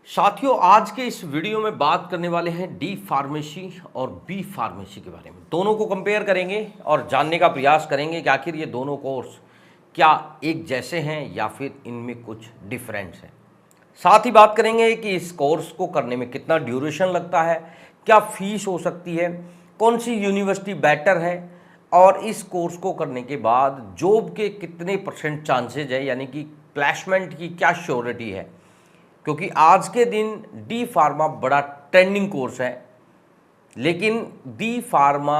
साथियों, आज के इस वीडियो में बात करने वाले हैं डी फार्मेसी और बी फार्मेसी के बारे में। दोनों को कंपेयर करेंगे और जानने का प्रयास करेंगे कि आखिर ये दोनों कोर्स क्या एक जैसे हैं या फिर इनमें कुछ डिफरेंस है। साथ ही बात करेंगे कि इस कोर्स को करने में कितना ड्यूरेशन लगता है, क्या फीस हो सकती है, कौन सी यूनिवर्सिटी बेटर है और इस कोर्स को करने के बाद जॉब के कितने % चांसेज है, यानी कि प्लेसमेंट की क्या श्योरिटी है। क्योंकि आज के दिन डी फार्मा बड़ा ट्रेंडिंग कोर्स है, लेकिन डी फार्मा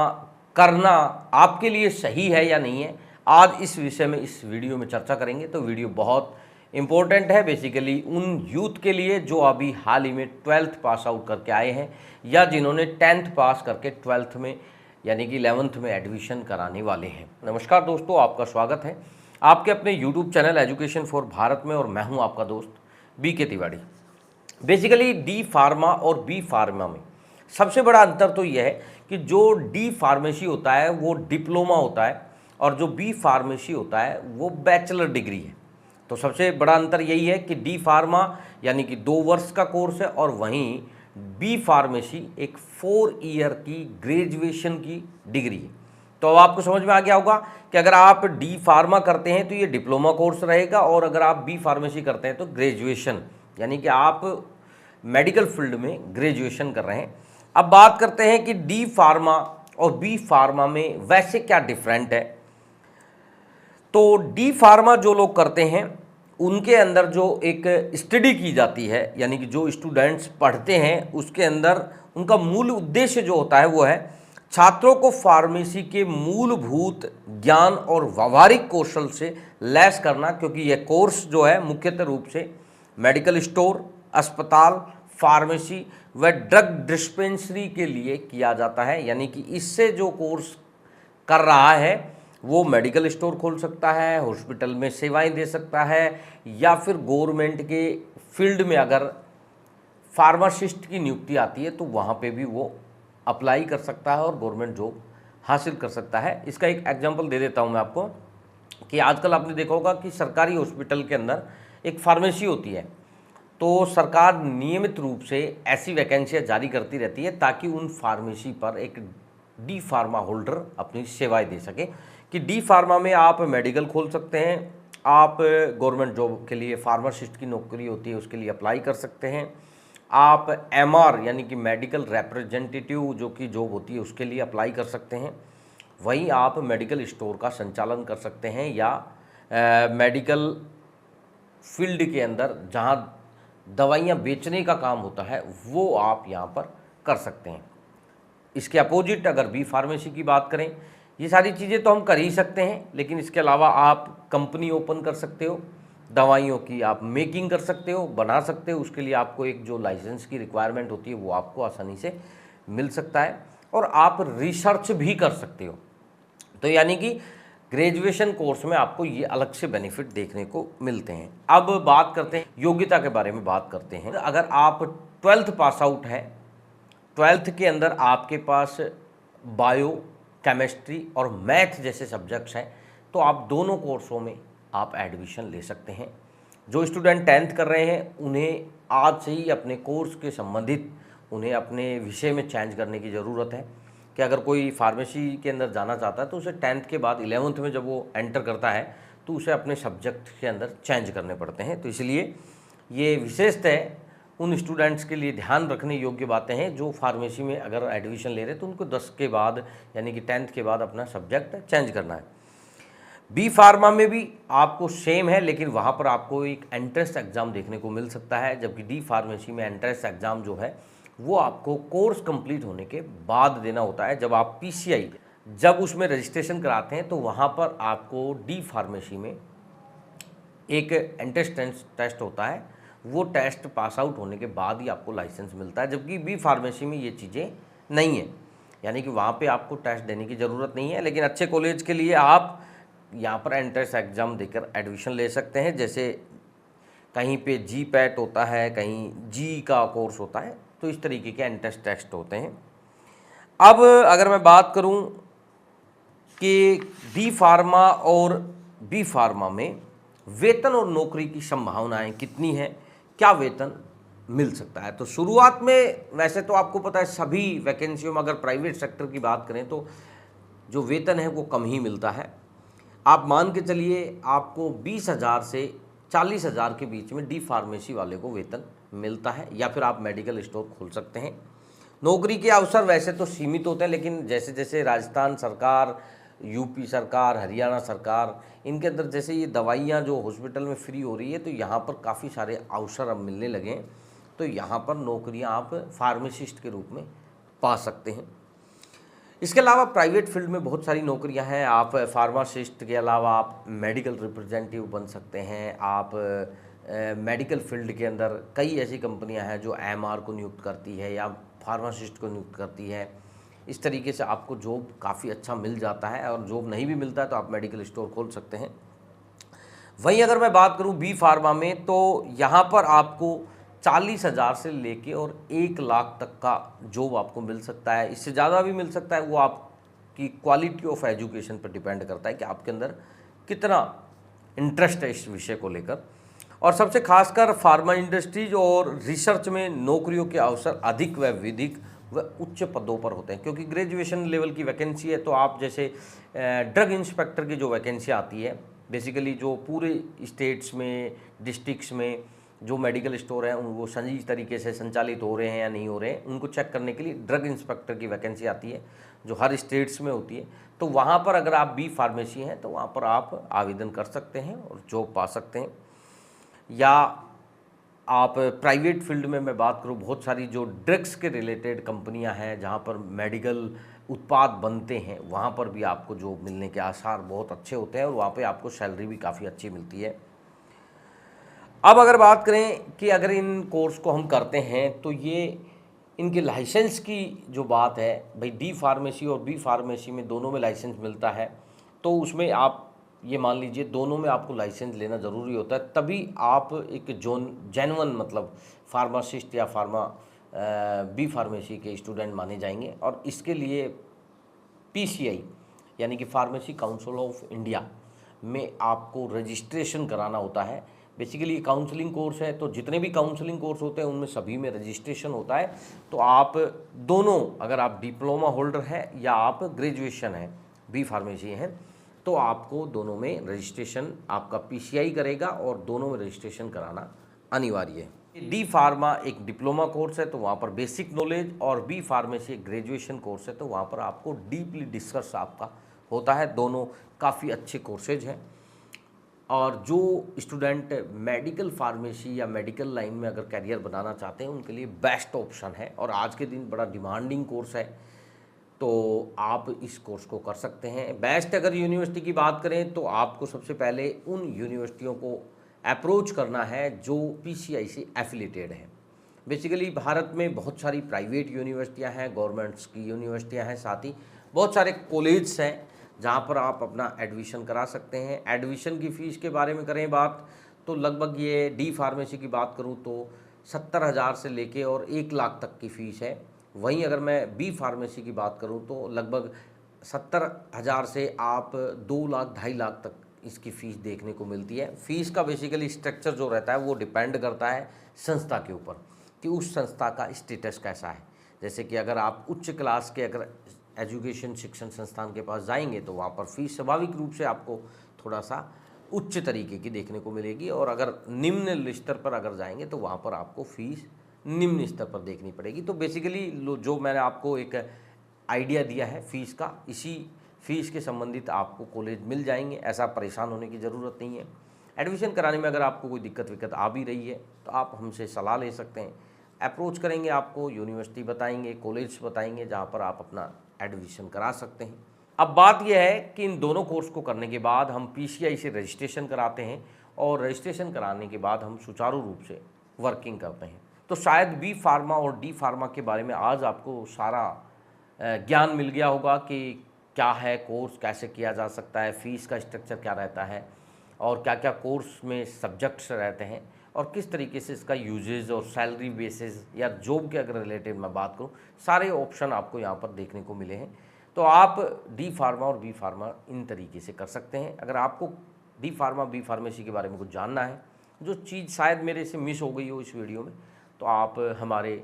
करना आपके लिए सही है या नहीं है, आज इस विषय में इस वीडियो में चर्चा करेंगे। तो वीडियो बहुत इम्पोर्टेंट है बेसिकली उन यूथ के लिए जो अभी हाल ही में 12th पास आउट करके आए हैं या जिन्होंने 10th पास करके 12th में यानी कि 11th में एडमिशन कराने वाले हैं। नमस्कार दोस्तों, आपका स्वागत है आपके अपने YouTube channel education for Bharat में और मैं हूं आपका दोस्त BK Tiwari. Basically D pharma और बी फार्मा में सबसे बड़ा अंतर तो यह है कि जो डी फार्मेसी होता है वो डिप्लोमा होता है और जो बी फार्मेसी होता है वो बैचलर डिग्री है। तो सबसे बड़ा अंतर यही है कि डी फार्मा यानी कि 2 वर्ष का कोर्स है और वहीं बी फार्मेसी एक 4 ईयर की ग्रेजुएशन की डिग्री है। तो अब आपको समझ में आ गया होगा कि अगर आप डी फार्मा करते हैं तो ये डिप्लोमा कोर्स रहेगा और अगर आप बी फार्मेसी करते हैं तो ग्रेजुएशन, यानी कि आप मेडिकल फील्ड में ग्रेजुएशन कर रहे हैं। अब बात करते हैं कि डी फार्मा और बी फार्मा में वैसे क्या डिफरेंट है। तो डी फार्मा जो लोग करते हैं उनके अंदर जो एक स्टडी की जाती है, यानी कि जो स्टूडेंट्स पढ़ते हैं उसके अंदर उनका मूल उद्देश्य जो होता है वो है छात्रों को फार्मेसी के मूलभूत ज्ञान और व्यावहारिक कौशल से लैस करना। क्योंकि यह कोर्स जो है मुख्यतः रूप से मेडिकल स्टोर, अस्पताल, फार्मेसी व ड्रग डिस्पेंसरी के लिए किया जाता है। यानी कि इससे जो कोर्स कर रहा है वो मेडिकल स्टोर खोल सकता है, हॉस्पिटल में सेवाएं दे सकता है या फिर गवर्नमेंट के फील्ड में अगर फार्मासिस्ट की नियुक्ति आती है तो वहाँ पे भी वो अप्लाई कर सकता है और गवर्नमेंट जॉब हासिल कर सकता है। इसका एक एग्जांपल दे देता हूँ मैं आपको कि आजकल आपने देखा होगा कि सरकारी हॉस्पिटल के अंदर एक फार्मेसी होती है, तो सरकार नियमित रूप से ऐसी वैकेंसियाँ जारी करती रहती है ताकि उन फार्मेसी पर एक डी फार्मा होल्डर अपनी सेवाएं दे सके कि डी फार्मा में आप मेडिकल खोल सकते हैं, आप गवर्नमेंट जॉब के लिए फार्मासिस्ट की नौकरी होती है उसके लिए अप्लाई कर सकते हैं, आप MR यानी कि मेडिकल रिप्रेजेंटेटिव जो कि जॉब होती है उसके लिए अप्लाई कर सकते हैं, वहीं आप मेडिकल स्टोर का संचालन कर सकते हैं या मेडिकल फील्ड के अंदर जहां दवाइयां बेचने का काम होता है वो आप यहां पर कर सकते हैं। इसके अपोजिट अगर बी फार्मेसी की बात करें, ये सारी चीज़ें तो हम कर ही सकते हैं, लेकिन इसके अलावा आप कंपनी ओपन कर सकते हो, दवाइयों की आप मेकिंग कर सकते हो, बना सकते हो। उसके लिए आपको एक जो लाइसेंस की रिक्वायरमेंट होती है वो आपको आसानी से मिल सकता है और आप रिसर्च भी कर सकते हो। तो यानी कि ग्रेजुएशन कोर्स में आपको ये अलग से बेनिफिट देखने को मिलते हैं। अब बात करते हैं योग्यता के बारे में बात करते हैं। अगर आप 12th पास आउट है, 12th के अंदर आपके पास बायो, केमिस्ट्री और मैथ जैसे सब्जेक्ट्स हैं तो आप दोनों कोर्सों में आप एडमिशन ले सकते हैं। जो स्टूडेंट 10th कर रहे हैं उन्हें आज से ही अपने कोर्स के संबंधित उन्हें अपने विषय में चेंज करने की ज़रूरत है कि अगर कोई फार्मेसी के अंदर जाना चाहता है तो उसे 10th के बाद 11th में जब वो एंटर करता है तो उसे अपने सब्जेक्ट के अंदर चेंज करने पड़ते हैं। तो इसलिए ये विशेषतः उन स्टूडेंट्स के लिए ध्यान रखने योग्य बातें हैं जो फार्मेसी में अगर एडमिशन ले रहे हैं तो उनको 10 के बाद यानी कि 10th के बाद अपना सब्जेक्ट चेंज करना है। बी फार्मा में भी आपको सेम है, लेकिन वहाँ पर आपको एक एंट्रेंस एग्ज़ाम देखने को मिल सकता है, जबकि डी फार्मेसी में एंट्रेंस एग्ज़ाम जो है वो आपको कोर्स कंप्लीट होने के बाद देना होता है। जब आप PCI जब उसमें रजिस्ट्रेशन कराते हैं तो वहाँ पर आपको डी फार्मेसी में एक एंट्रेंस टेस्ट होता है, वो टेस्ट पास आउट होने के बाद ही आपको लाइसेंस मिलता है, जबकि बी फार्मेसी में ये चीज़ें नहीं है। यानी कि वहाँ पे आपको टेस्ट देने की ज़रूरत नहीं है, लेकिन अच्छे कॉलेज के लिए आप यहाँ पर एंट्रेंस एग्ज़ाम देकर एडमिशन ले सकते हैं। जैसे कहीं पे GPAT होता है, कहीं जी का कोर्स होता है, तो इस तरीके के एंट्रेंस टेस्ट होते हैं। अब अगर मैं बात करूँ कि डी फार्मा और बी फार्मा में वेतन और नौकरी की संभावनाएं कितनी हैं, क्या वेतन, मिल सकता है। तो शुरुआत में वैसे तो आपको पता है सभी वैकेंसियों में अगर प्राइवेट सेक्टर की बात करें तो जो वेतन है वो कम ही मिलता है। आप मान के चलिए आपको 20,000 से 40,000 के बीच में डी फार्मेसी वाले को वेतन मिलता है, या फिर आप मेडिकल स्टोर खोल सकते हैं। नौकरी के अवसर वैसे तो सीमित होते हैं, लेकिन जैसे जैसे राजस्थान सरकार, यूपी सरकार, हरियाणा सरकार, इनके अंदर जैसे ये दवाइयाँ जो हॉस्पिटल में फ्री हो रही है, तो यहाँ पर काफ़ी सारे अवसर अब मिलने लगे हैं। तो यहाँ पर नौकरियाँ आप फार्मासिस्ट के रूप में पा सकते हैं। इसके अलावा प्राइवेट फील्ड में बहुत सारी नौकरियां हैं। आप फार्मासिस्ट के अलावा आप मेडिकल रिप्रेजेंटेटिव बन सकते हैं। आप मेडिकल फील्ड के अंदर कई ऐसी कंपनियां हैं जो एमआर को नियुक्त करती है या फार्मासिस्ट को नियुक्त करती है। इस तरीके से आपको जॉब काफ़ी अच्छा मिल जाता है, और जॉब नहीं भी मिलता है तो आप मेडिकल स्टोर खोल सकते हैं। वहीं अगर मैं बात करूं बी फार्मा में, तो यहाँ पर आपको 40,000 से लेके और 1 लाख तक का जॉब आपको मिल सकता है। इससे ज़्यादा भी मिल सकता है, वो आपकी क्वालिटी ऑफ एजुकेशन पर डिपेंड करता है कि आपके अंदर कितना इंटरेस्ट है इस विषय को लेकर। और सबसे खासकर फार्मा इंडस्ट्रीज और रिसर्च में नौकरियों के अवसर अधिक व विधिक व उच्च पदों पर होते हैं, क्योंकि ग्रेजुएशन लेवल की वैकेंसी है। तो आप जैसे ड्रग इंस्पेक्टर की जो वैकेंसी आती है, बेसिकली जो पूरे स्टेट्स में, डिस्ट्रिक्ट्स में जो मेडिकल स्टोर हैं वो सही तरीके से संचालित हो रहे हैं या नहीं हो रहे हैं, उनको चेक करने के लिए ड्रग इंस्पेक्टर की वैकेंसी आती है जो हर स्टेट्स में होती है। तो वहाँ पर अगर आप बी फार्मेसी हैं तो वहाँ पर आप आवेदन कर सकते हैं और जॉब पा सकते हैं। या आप प्राइवेट फील्ड में मैं बात करूँ, बहुत सारी जो ड्रग्स के रिलेटेड कंपनियां हैं जहां पर मेडिकल उत्पाद बनते हैं, वहां पर भी आपको जॉब मिलने के आसार बहुत अच्छे होते हैं, और वहां पे आपको सैलरी भी काफ़ी अच्छी मिलती है। अब अगर बात करें कि अगर इन कोर्स को हम करते हैं तो ये इनके लाइसेंस की जो बात है, भाई डी फार्मेसी और बी फार्मेसी में दोनों में लाइसेंस मिलता है। तो उसमें आप ये मान लीजिए दोनों में आपको लाइसेंस लेना ज़रूरी होता है, तभी आप एक जेन्युइन मतलब फार्मासिस्ट या बी फार्मेसी के स्टूडेंट माने जाएंगे। और इसके लिए पीसीआई यानी कि फार्मेसी काउंसिल ऑफ इंडिया में आपको रजिस्ट्रेशन कराना होता है। बेसिकली ये काउंसलिंग कोर्स है, तो जितने भी काउंसलिंग कोर्स होते हैं उनमें सभी में रजिस्ट्रेशन होता है। तो आप दोनों, अगर आप डिप्लोमा होल्डर हैं या आप ग्रेजुएशन हैं, बी फार्मेसी हैं, तो आपको दोनों में रजिस्ट्रेशन आपका पीसीआई करेगा और दोनों में रजिस्ट्रेशन कराना अनिवार्य है। डी फार्मा एक डिप्लोमा कोर्स है तो वहाँ पर बेसिक नॉलेज, और बी फार्मेसी एक ग्रेजुएशन कोर्स है तो वहाँ पर आपको डीपली डिस्कस आपका होता है। दोनों काफ़ी अच्छे कोर्सेज हैं, और जो स्टूडेंट मेडिकल फार्मेसी या मेडिकल लाइन में अगर करियर बनाना चाहते हैं उनके लिए बेस्ट ऑप्शन है, और आज के दिन बड़ा डिमांडिंग कोर्स है, तो आप इस कोर्स को कर सकते हैं। बेस्ट अगर यूनिवर्सिटी की बात करें तो आपको सबसे पहले उन यूनिवर्सिटियों को अप्रोच करना है जो पीसीआई से एफिलिएटेड हैं। बेसिकली भारत में बहुत सारी प्राइवेट यूनिवर्सिटियां हैं, गवर्नमेंट्स की यूनिवर्सिटियां हैं, साथ ही बहुत सारे कॉलेज हैं जहां पर आप अपना एडमिशन करा सकते हैं। एडमिशन की फ़ीस के बारे में करें बात, तो लगभग ये डी फार्मेसी की बात करूं तो 70,000 से लेके और 1 लाख तक की फ़ीस है। वहीं अगर मैं बी फार्मेसी की बात करूं तो लगभग 70,000 से आप 2 लाख 2.5 लाख तक इसकी फ़ीस देखने को मिलती है। फ़ीस का बेसिकली स्ट्रक्चर जो रहता है वो डिपेंड करता है संस्था के ऊपर कि उस संस्था का स्टेटस कैसा है। जैसे कि अगर आप उच्च क्लास के अगर एजुकेशन शिक्षण संस्थान के पास जाएंगे तो वहाँ पर फीस स्वाभाविक रूप से आपको थोड़ा सा उच्च तरीके की देखने को मिलेगी, और अगर निम्न स्तर पर अगर जाएंगे तो वहाँ पर आपको फीस निम्न स्तर पर देखनी पड़ेगी। तो बेसिकली जो मैंने आपको एक आइडिया दिया है फीस का, इसी फीस के संबंधित आपको कॉलेज मिल जाएंगे, ऐसा परेशान होने की ज़रूरत नहीं है। एडमिशन कराने में अगर आपको कोई दिक्कत विक्कत आ भी रही है तो आप हमसे सलाह ले सकते हैं, अप्रोच करेंगे, आपको यूनिवर्सिटी बताएंगे, कॉलेज बताएंगे जहाँ पर आप अपना एडमिशन करा सकते हैं। अब बात यह है कि इन दोनों कोर्स को करने के बाद हम पीसीआई से रजिस्ट्रेशन कराते हैं, और रजिस्ट्रेशन कराने के बाद हम सुचारू रूप से वर्किंग करते हैं। तो शायद बी फार्मा और डी फार्मा के बारे में आज आपको सारा ज्ञान मिल गया होगा कि क्या है कोर्स, कैसे किया जा सकता है, फ़ीस का स्ट्रक्चर क्या रहता है, और क्या क्या कोर्स में सब्जेक्ट्स रहते हैं, और किस तरीके से इसका यूजेज और सैलरी बेसिस या जॉब के अगर रिलेटेड मैं बात करूँ, सारे ऑप्शन आपको यहाँ पर देखने को मिले हैं। तो आप डी फार्मा और बी फार्मा इन तरीके से कर सकते हैं। अगर आपको डी फार्मा बी फार्मेसी के बारे में कुछ जानना है, जो चीज़ शायद मेरे से मिस हो गई हो इस वीडियो में, तो आप हमारे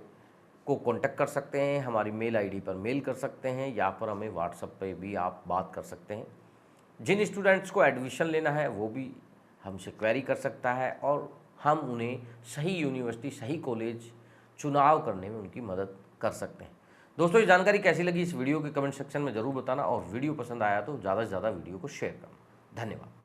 को कांटेक्ट कर सकते हैं, हमारी मेल आईडी पर मेल कर सकते हैं या पर हमें व्हाट्सएप पे भी आप बात कर सकते हैं। जिन स्टूडेंट्स को एडमिशन लेना है वो भी हमसे क्वेरी कर सकता है और हम उन्हें सही यूनिवर्सिटी, सही कॉलेज चुनाव करने में उनकी मदद कर सकते हैं। दोस्तों, ये जानकारी कैसी लगी इस वीडियो के कमेंट सेक्शन में ज़रूर बताना और वीडियो पसंद आया तो ज़्यादा से ज़्यादा वीडियो को शेयर करना। धन्यवाद।